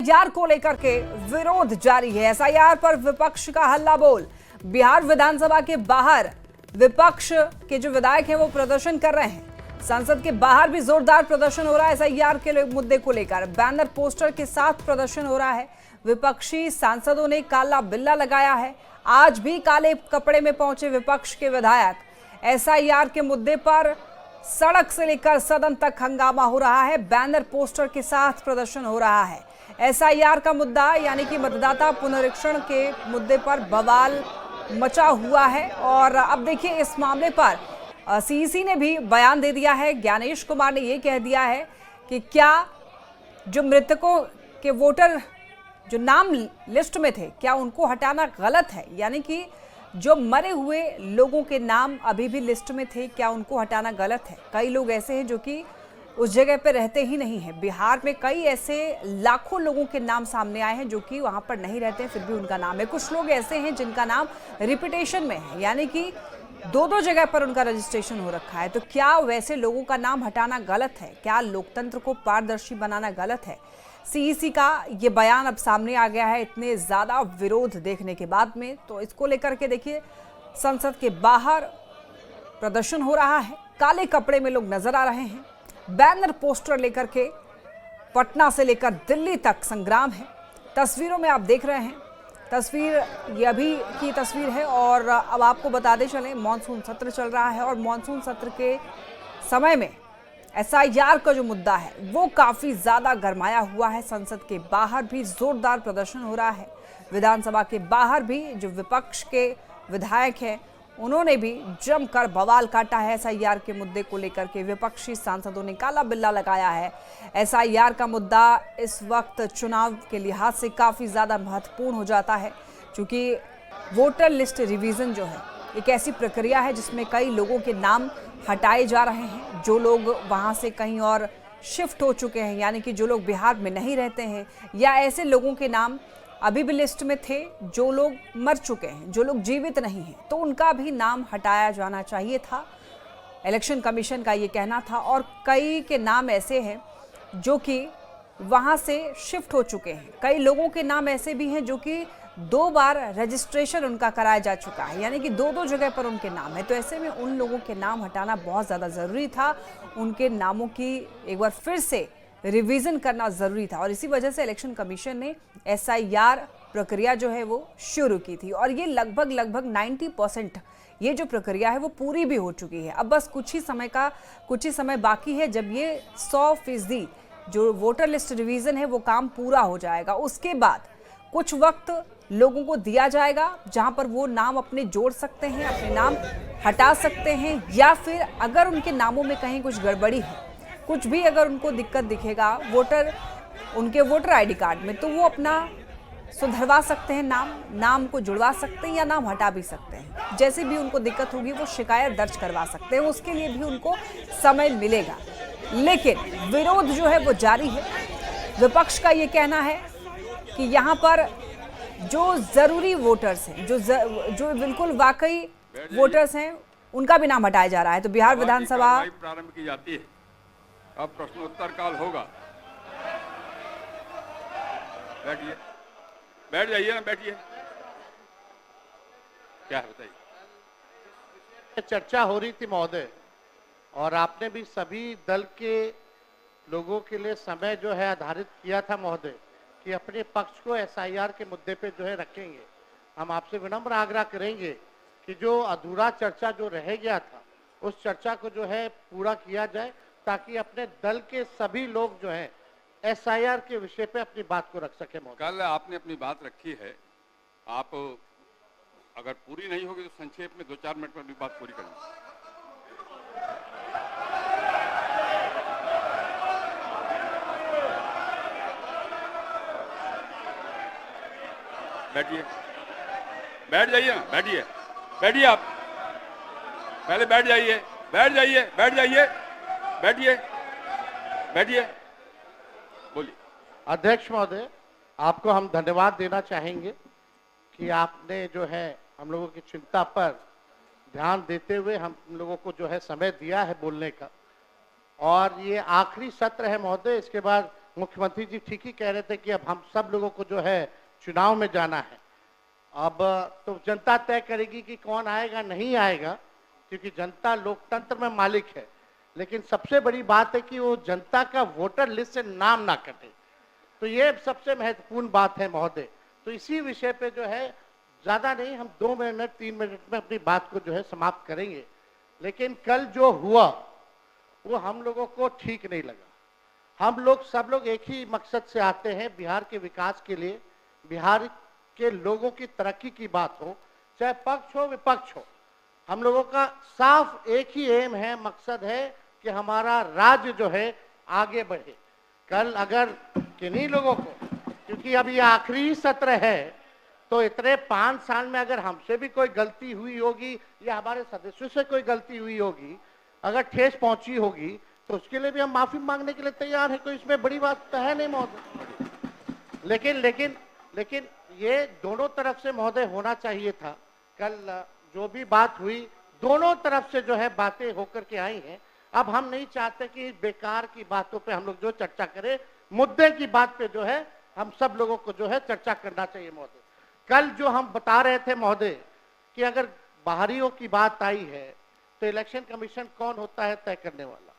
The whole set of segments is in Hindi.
एसआईआर को लेकर के विरोध जारी है। एसआईआर पर विपक्ष का हल्ला बोल। बिहार विधानसभा के बाहर विपक्ष के जो विधायक हैं वो प्रदर्शन कर रहे हैं। संसद के बाहर भी जोरदार प्रदर्शन हो रहा है। एसआईआर के मुद्दे को लेकर बैनर पोस्टर के साथ प्रदर्शन हो रहा है। विपक्षी सांसदों ने काला बिल्ला लगाया है। आज भी काले कपड़े में पहुंचे विपक्ष के विधायक। एसआईआर के मुद्दे पर सड़क से लेकर सदन तक हंगामा हो रहा है। बैनर पोस्टर के साथ प्रदर्शन हो रहा है। एसआईआर का मुद्दा यानी कि मतदाता पुनरीक्षण के मुद्दे पर बवाल मचा हुआ है। और अब देखिए, इस मामले पर सीईसी ने भी बयान दे दिया है। ज्ञानेश कुमार ने यह कह दिया है कि क्या जो मृतकों के वोटर जो नाम लिस्ट में थे, क्या उनको हटाना गलत है? यानी कि जो मरे हुए लोगों के नाम अभी भी लिस्ट में थे, क्या उनको हटाना गलत है? कई लोग ऐसे हैं जो कि उस जगह पे रहते ही नहीं हैं। बिहार में कई ऐसे लाखों लोगों के नाम सामने आए हैं जो कि वहां पर नहीं रहते हैं, फिर भी उनका नाम है। कुछ लोग ऐसे हैं जिनका नाम रिपीटेशन में है, यानी कि दो जगह पर उनका रजिस्ट्रेशन हो रखा है। तो क्या वैसे लोगों का नाम हटाना गलत है? क्या लोकतंत्र को पारदर्शी बनाना गलत है? सीईसी का ये बयान अब सामने आ गया है इतने ज्यादा विरोध देखने के बाद में। तो इसको लेकर के देखिए, संसद के बाहर प्रदर्शन हो रहा है। काले कपड़े में लोग नजर आ रहे हैं। बैनर पोस्टर लेकर के पटना से लेकर दिल्ली तक संग्राम है। तस्वीरों में आप देख रहे हैं, तस्वीर ये अभी की तस्वीर है। और अब आपको बताते चलें, मॉनसून सत्र चल रहा है और मॉनसून सत्र के समय में एसआईआर का जो मुद्दा है वो काफी ज्यादा गरमाया हुआ है। संसद के बाहर भी जोरदार प्रदर्शन हो रहा है। विधानसभा के बाहर भी जो विपक्ष के विधायक हैं उन्होंने भी जमकर बवाल काटा है। एसआईआर के मुद्दे को लेकर के विपक्षी सांसदों ने काला बिल्ला लगाया है। एसआईआर का मुद्दा इस वक्त चुनाव के लिहाज से काफी ज्यादा महत्वपूर्ण हो जाता है, क्योंकि वोटर लिस्ट रिवीजन जो है एक ऐसी प्रक्रिया है जिसमें कई लोगों के नाम हटाए जा रहे हैं। जो लोग वहां से कहीं और शिफ्ट हो चुके हैं, यानी कि जो लोग बिहार में नहीं रहते हैं, या ऐसे लोगों के नाम अभी भी लिस्ट में थे जो लोग मर चुके हैं, जो लोग जीवित नहीं हैं, तो उनका भी नाम हटाया जाना चाहिए था। इलेक्शन कमीशन का ये कहना था। और कई के नाम ऐसे हैं जो कि वहां से शिफ्ट हो चुके हैं। कई लोगों के नाम ऐसे भी हैं जो कि 2 बार रजिस्ट्रेशन उनका कराया जा चुका है, यानी कि 2 जगह पर उनके नाम है। तो ऐसे में उन लोगों के नाम हटाना बहुत ज़्यादा ज़रूरी था। उनके नामों की एक बार फिर से रिवीजन करना ज़रूरी था। और इसी वजह से इलेक्शन कमीशन ने एसआईआर प्रक्रिया जो है वो शुरू की थी। और ये लगभग 90% ये जो प्रक्रिया है वो पूरी भी हो चुकी है। अब बस कुछ ही समय बाकी है। जब ये 100% जो वोटर लिस्ट रिवीजन है वो काम पूरा हो जाएगा, उसके बाद कुछ वक्त लोगों को दिया जाएगा जहां पर वो नाम अपने जोड़ सकते हैं, अपने नाम हटा सकते हैं, या फिर अगर उनके नामों में कहीं कुछ गड़बड़ी है, कुछ भी अगर उनको दिक्कत दिखेगा उनके वोटर आईडी कार्ड में, तो वो अपना सुधरवा सकते हैं, नाम को जुड़वा सकते हैं या नाम हटा भी सकते हैं। जैसे भी उनको दिक्कत होगी वो शिकायत दर्ज करवा सकते हैं, उसके लिए भी उनको समय मिलेगा। लेकिन विरोध जो है वो जारी है। विपक्ष का ये कहना है कि यहाँ पर जो जरूरी वोटर्स हैं, जो बिल्कुल वाकई वोटर्स हैं, उनका भी नाम हटाया जा रहा है। तो बिहार विधानसभा प्रारंभ की जाती है। अब प्रश्नोत्तर काल होगा। बैठिए, बैठ जाइए ना, बैठिए। क्या है बताइए। चर्चा हो रही थी महोदय, और आपने भी सभी दल के लोगों के लिए समय जो है आधारित किया था महोदय कि अपने पक्ष को एसआईआर के मुद्दे पे जो है रखेंगे। हम आपसे विनम्र आग्रह करेंगे कि जो अधूरा चर्चा जो रह गया था उस चर्चा को जो है पूरा किया जाए, ताकि अपने दल के सभी लोग जो हैं एसआईआर के विषय पे अपनी बात को रख सके। कल आपने अपनी बात रखी है, आप अगर पूरी नहीं होगी तो संक्षेप में 2-4 मिनट में अपनी बात पूरी करेंगे। बैठिए, बैठ जाइए ना, बैठिए आप पहले बैठ जाइए, बैठिए, बोलिए। अध्यक्ष महोदय, आपको हम धन्यवाद देना चाहेंगे कि आपने जो है हम लोगों की चिंता पर ध्यान देते हुए हम लोगों को जो है समय दिया है बोलने का। और ये आखिरी सत्र है महोदय, इसके बाद मुख्यमंत्री जी ठीक ही कह रहे थे कि अब हम सब लोगों को जो है चुनाव में जाना है। अब तो जनता तय करेगी कि कौन आएगा नहीं आएगा, क्योंकि जनता लोकतंत्र में मालिक है। लेकिन सबसे बड़ी बात है कि वो जनता का वोटर लिस्ट से नाम ना कटे, तो ये सबसे महत्वपूर्ण बात है महोदय। तो इसी विषय पे जो है ज्यादा नहीं, हम 2 मिनट 3 मिनट में अपनी बात को जो है समाप्त करेंगे। लेकिन कल जो हुआ वो हम लोगों को ठीक नहीं लगा। हम लोग सब लोग एक ही मकसद से आते हैं, बिहार के विकास के लिए, बिहार के लोगों की तरक्की की बात हो, चाहे पक्ष हो विपक्ष हो। हम लोगों का साफ एक ही एम है, मकसद है कि हमारा राज्य जो है आगे बढ़े। कल अगर किन्हीं लोगों को, क्योंकि अब ये आखिरी सत्र है, तो इतने 5 साल में अगर हमसे भी कोई गलती हुई होगी या हमारे सदस्यों से कोई गलती हुई होगी, अगर ठेस पहुंची होगी, तो उसके लिए भी हम माफी मांगने के लिए तैयार है। कोई इसमें बड़ी बात तो है नहीं महोदय। लेकिन ये दोनों तरफ से महोदय होना चाहिए था। कल जो भी बात हुई दोनों तरफ से जो है बातें होकर के आई हैं। अब हम नहीं चाहते कि बेकार की बातों पे हम लोग जो चर्चा करें, मुद्दे की बात पे जो है हम सब लोगों को जो है चर्चा करना चाहिए महोदय। कल जो हम बता रहे थे महोदय कि अगर बाहरियों की बात आई है तो इलेक्शन कमीशन कौन होता है तय करने वाला?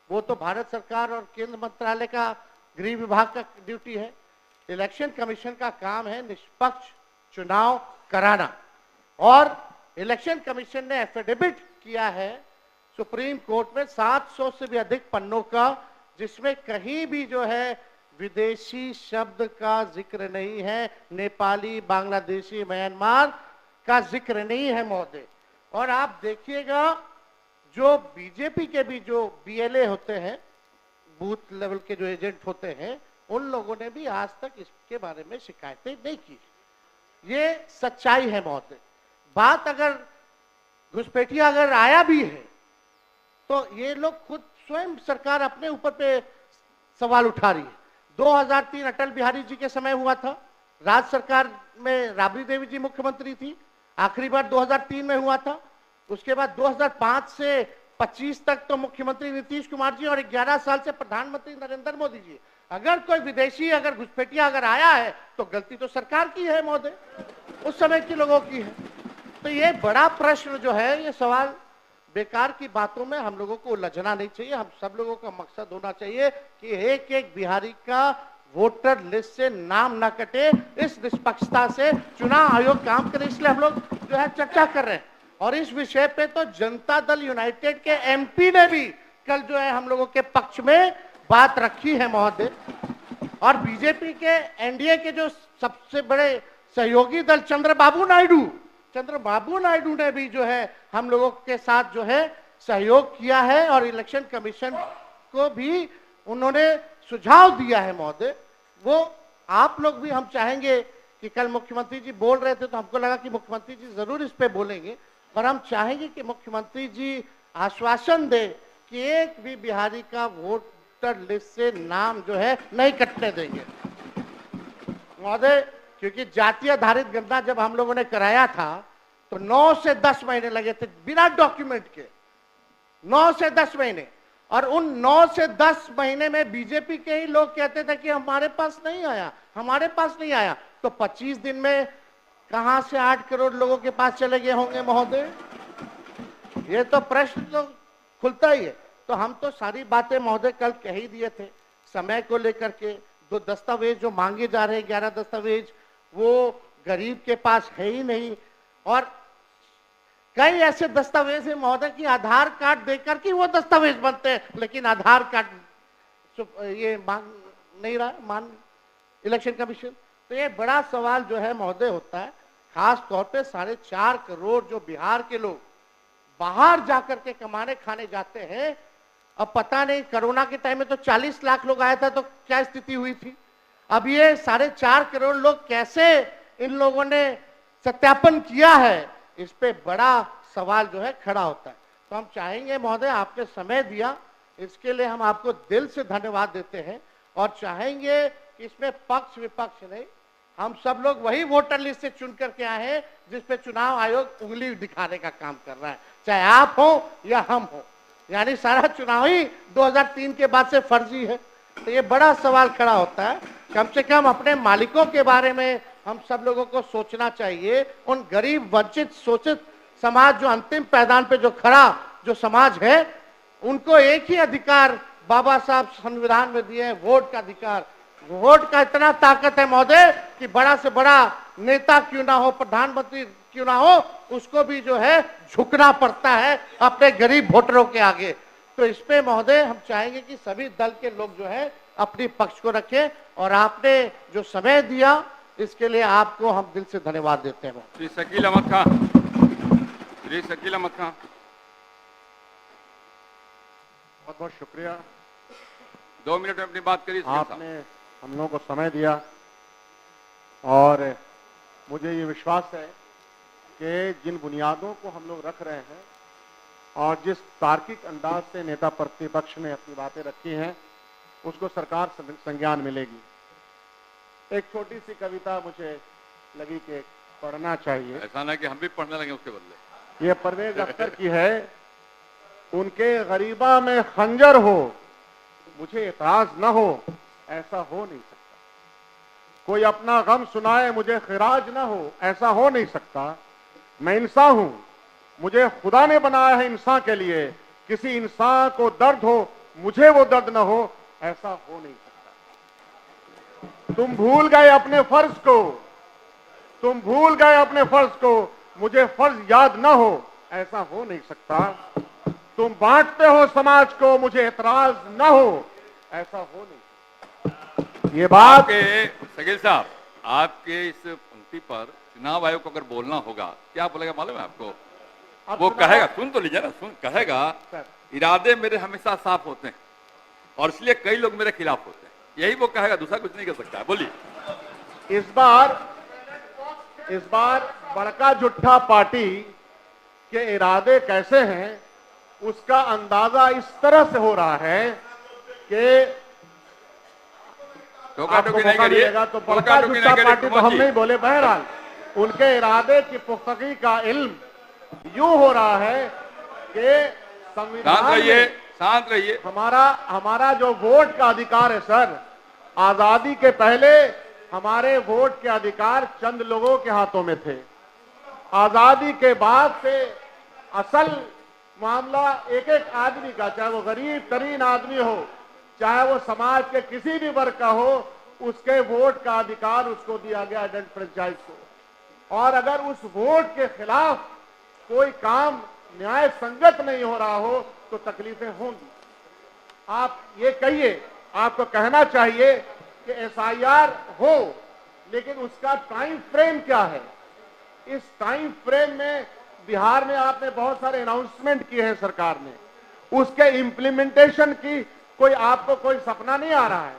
वो तो भारत सरकार और केंद्र मंत्रालय का गृह विभाग का ड्यूटी है। इलेक्शन कमीशन का काम है निष्पक्ष चुनाव कराना, और इलेक्शन कमीशन ने एफिडेविट किया है सुप्रीम कोर्ट में 700 से भी अधिक पन्नों का, जिसमें कहीं भी जो है विदेशी शब्द का जिक्र नहीं है, नेपाली, बांग्लादेशी, म्यांमार का जिक्र नहीं है महोदय। और आप देखिएगा जो बीजेपी के भी जो बीएलए होते हैं, बूथ लेवल के जो एजेंट होते हैं, उन लोगों ने भी आज तक इसके बारे में शिकायतें नहीं की। ये सच्चाई है महोदय। बात अगर घुसपैठिया अगर आया भी है तो ये लोग खुद स्वयं सरकार अपने ऊपर पे सवाल उठा रही है। 2003 अटल बिहारी जी के समय हुआ था, राज्य सरकार में राबड़ी देवी जी मुख्यमंत्री थी, आखिरी बार 2003 में हुआ था। उसके बाद 2005 से 25 तक तो मुख्यमंत्री नीतीश कुमार जी और 11 साल से प्रधानमंत्री नरेंद्र मोदी जी। अगर कोई विदेशी अगर घुसपैठिया अगर आया है तो गलती तो सरकार की है महोदय, उस समय के लोगों की है। तो ये बड़ा प्रश्न जो है, ये सवाल बेकार की बातों में हम लोगों को उलझना नहीं चाहिए। हम सब लोगों का मकसद होना चाहिए कि एक एक बिहारी का वोटर लिस्ट से नाम ना कटे। इस निष्पक्षता से चुनाव आयोग काम करे, इसलिए हम लोग जो है चर्चा कर रहे हैं। और इस विषय पे तो जनता दल यूनाइटेड के एमपी ने भी कल जो है हम लोगों के पक्ष में बात रखी है महोदय। और बीजेपी के एनडीए के जो सबसे बड़े सहयोगी दल चंद्रबाबू नायडू ने भी जो है हम लोगों के साथ जो है सहयोग किया है, और इलेक्शन कमीशन को भी उन्होंने सुझाव दिया है महोदय। वो आप लोग भी, हम चाहेंगे कि कल मुख्यमंत्री जी बोल रहे थे तो हमको लगा कि मुख्यमंत्री जी जरूर इस पे बोलेंगे, और हम चाहेंगे कि मुख्यमंत्री जी आश्वासन दे कि एक भी बिहारी का वोटर लिस्ट से नाम जो है नहीं कटने देंगे महोदय। क्योंकि जाति आधारित गणना जब हम लोगों ने कराया था तो 9 से 10 महीने लगे थे बिना डॉक्यूमेंट के, 9 से 10 महीने। और उन 9 से 10 महीने में बीजेपी के ही लोग कहते थे कि हमारे पास नहीं आया। तो 25 दिन में कहां से 8 करोड़ लोगों के पास चले गए होंगे महोदय? ये तो प्रश्न तो खुलता ही है। तो हम तो सारी बातें महोदय कल कह ही दिए थे। समय को लेकर के 2 दस्तावेज जो मांगे जा रहे हैं, 11 दस्तावेज, वो गरीब के पास है ही नहीं। और कई ऐसे दस्तावेज है महोदय कि आधार कार्ड देकर के वो दस्तावेज बनते हैं, लेकिन आधार कार्ड ये मांग नहीं रहा इलेक्शन कमीशन। तो ये बड़ा सवाल जो है महोदय होता है, खास तौर पे 4.5 करोड़ जो बिहार के लोग बाहर जाकर के कमाने खाने जाते हैं। अब पता नहीं कोरोना के टाइम में तो 40 लाख लोग आया था, तो क्या स्थिति हुई थी। अब ये 4.5 करोड़ लोग कैसे इन लोगों ने सत्यापन किया है, इस पे बड़ा सवाल जो है खड़ा होता है। तो हम चाहेंगे महोदय, आपने समय दिया, इसके लिए हम आपको दिल से धन्यवाद देते हैं। और चाहेंगे कि इसमें पक्ष विपक्ष नहीं, हम सब लोग वही वोटर लिस्ट से चुन करके आए हैं जिसपे चुनाव आयोग उंगली दिखाने का काम कर रहा है, चाहे आप हो या हम हो। यानी सारा चुनाव ही 2003 के बाद से फर्जी है। तो ये बड़ा सवाल खड़ा होता है। कम से कम अपने मालिकों के बारे में हम सब लोगों को सोचना चाहिए। उन गरीब वंचित शोषित समाज जो अंतिम पैदान पे जो खड़ा जो समाज है, उनको एक ही अधिकार बाबा साहब संविधान में दिए हैं, वोट का अधिकार। वोट का इतना ताकत है महोदय कि बड़ा से बड़ा नेता क्यों ना हो, प्रधानमंत्री क्यों ना हो, उसको भी जो है झुकना पड़ता है अपने गरीब वोटरों के आगे। तो इस पे महोदय हम चाहेंगे कि सभी दल के लोग जो है अपनी पक्ष को रखें, और आपने जो समय दिया इसके लिए आपको हम दिल से धन्यवाद देते हैं। श्री शकील अहमद खान, श्री शकील अहमद खान। बहुत बहुत शुक्रिया, 2 मिनट में अपनी बात करिए। आपने हम लोगों को समय दिया, और मुझे ये विश्वास है कि जिन बुनियादों को हम लोग रख रहे हैं और जिस तार्किक अंदाज से नेता प्रतिपक्ष ने अपनी बातें रखी हैं, उसको सरकार संज्ञान मिलेगी। एक छोटी सी कविता मुझे लगी कि पढ़ना चाहिए। ऐसा ना कि हम भी पढ़ने लगे उसके बदले। ये परवेज अख्तर की है। उनके गरीबा में खंजर हो, मुझे एतराज न हो, ऐसा हो नहीं सकता। कोई अपना गम सुनाए, मुझे खिराज न हो, ऐसा हो नहीं सकता। मैं इंसान हूं, मुझे खुदा ने बनाया है इंसान के लिए। किसी इंसान को दर्द हो, मुझे वो दर्द न हो, ऐसा हो नहीं सकता। तुम भूल गए अपने फर्ज को, तुम भूल गए अपने फर्ज को, मुझे फर्ज याद न हो, ऐसा हो नहीं सकता। तुम बांटते हो समाज को, मुझे एतराज न हो, ऐसा हो नहीं सकता। ये बात आपके शकील साहब, आपके इस पंक्ति पर चुनाव आयोग को अगर बोलना होगा, क्या बोलेगा मालूम है आपको? वो कहेगा, सुन तो लीजिए ना, सुन, कहेगा इरादे मेरे हमेशा साफ होते हैं और इसलिए कई लोग मेरे खिलाफ होते हैं। यही वो कहेगा, दूसरा कुछ नहीं कर सकता। बोलिए। इस बार बड़का जुट्ठा पार्टी के इरादे कैसे हैं उसका अंदाजा इस तरह से हो रहा है कि टोका-टोकी नहीं करिए, तो बड़का जुट्ठा पार्टी तो हम नहीं बोले। बहरहाल उनके इरादे की पुख्तगी का इल्म यूं हो रहा है कि संविधान में शांत रहिए। हमारा जो वोट का अधिकार है सर, आजादी के पहले हमारे वोट के अधिकार चंद लोगों के हाथों में थे। आजादी के बाद से असल मामला एक एक आदमी का, चाहे वो गरीब तरीन आदमी हो, चाहे वो समाज के किसी भी वर्ग का हो, उसके वोट का अधिकार उसको दिया गया आइडेंट फ्रेंचाइज को। और अगर उस वोट के खिलाफ कोई काम न्याय संगत नहीं हो रहा हो तो तकलीफें होंगी। आप ये कहिए, आपको कहना चाहिए कि एसआईआर हो, लेकिन उसका टाइम फ्रेम क्या है? इस टाइम फ्रेम में बिहार में आपने बहुत सारे अनाउंसमेंट किए हैं सरकार ने, उसके इम्प्लीमेंटेशन की आपको कोई सपना नहीं आ रहा है।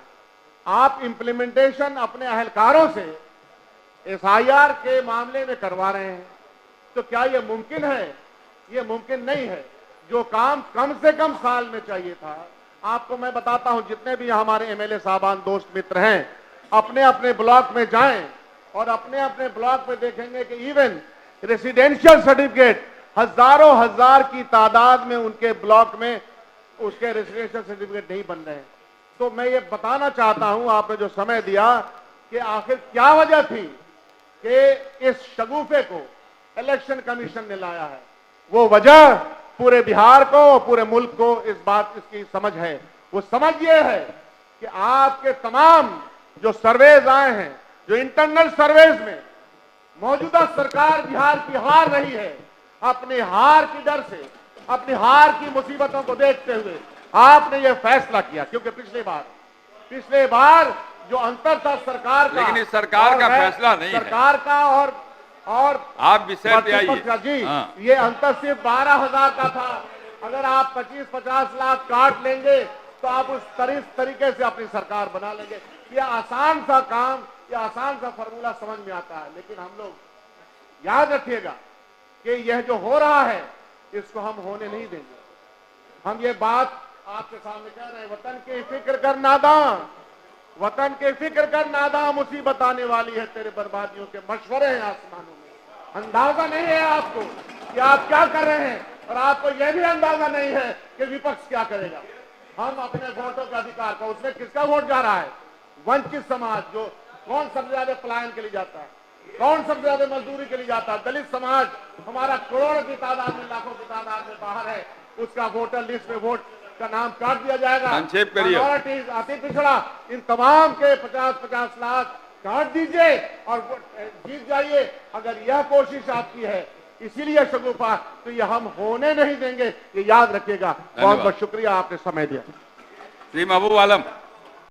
आप इम्प्लीमेंटेशन अपने अहलकारों से एसआईआर के मामले में करवा रहे हैं, तो क्या यह मुमकिन है? यह मुमकिन नहीं है। जो काम कम से कम साल में चाहिए था, आपको मैं बताता हूं, जितने भी हमारे एमएलए साहबान दोस्त मित्र हैं, अपने अपने ब्लॉक में जाएं और अपने अपने ब्लॉक में देखेंगे कि इवन रेसिडेंशियल सर्टिफिकेट हजारों हजार की तादाद में उनके ब्लॉक में उसके रेसिडेंशियल सर्टिफिकेट नहीं बन रहे हैं। तो मैं ये बताना चाहता हूं, आपने जो समय दिया, कि आखिर क्या वजह थी कि इस शगुफे को इलेक्शन कमीशन ने लाया है। वो वजह पूरे बिहार को, पूरे मुल्क को इस बात इसकी समझ है। वो समझ ये है कि आपके तमाम जो सर्वेज आए हैं, जो इंटरनल सर्वेज में मौजूदा सरकार बिहार की हार रही है, अपनी हार की डर से, अपनी हार की मुसीबतों को देखते हुए आपने ये फैसला किया। क्योंकि पिछले बार जो अंतर था सरकार का, लेकिन इस सरकार का फैसला नहीं है, सरकार का और आप विषय पे आइए जी। हाँ। ये अंतर सिर्फ 12,000 का था। अगर आप 25-50 लाख काट लेंगे तो आप उस तरीके से अपनी सरकार बना लेंगे। ये आसान सा काम, ये आसान सा फॉर्मूला समझ में आता है, लेकिन हम लोग याद रखिएगा कि यह जो हो रहा है इसको हम होने नहीं देंगे। हम ये बात आपके सामने कह रहे हैं, वतन की फिक्र कर नादान, वतन की फिक्र कर नादान, मुसीबत आने वाली है, तेरे बर्बादियों के मशवरे हैं आसमानों में। अंदाजा नहीं है आपको कि आप क्या कर रहे हैं, और आपको यह भी अंदाजा नहीं है कि विपक्ष क्या करेगा। हम अपने वोटों का अधिकार का, उसमें किसका वोट जा रहा है? वंचित समाज, जो कौन सबसे ज्यादा पलायन के लिए जाता है, कौन सबसे ज्यादा मजदूरी के लिए जाता है? दलित समाज हमारा करोड़ों की तादाद में, लाखों की तादाद में बाहर है, उसका वोटर लिस्ट में वोट का नाम काट दिया जाएगा। संक्षेप करिए। माइनॉरिटीज, अति पिछड़ा, इन तमाम के 50-50 लाख काट दीजिए और जीत जाइए। अगर यह कोशिश आपकी है, इसीलिए शगुफा, तो ये हम होने नहीं देंगे, ये याद रखिएगा। बहुत बहुत शुक्रिया, आपने समय दिया। श्री महबूब आलम।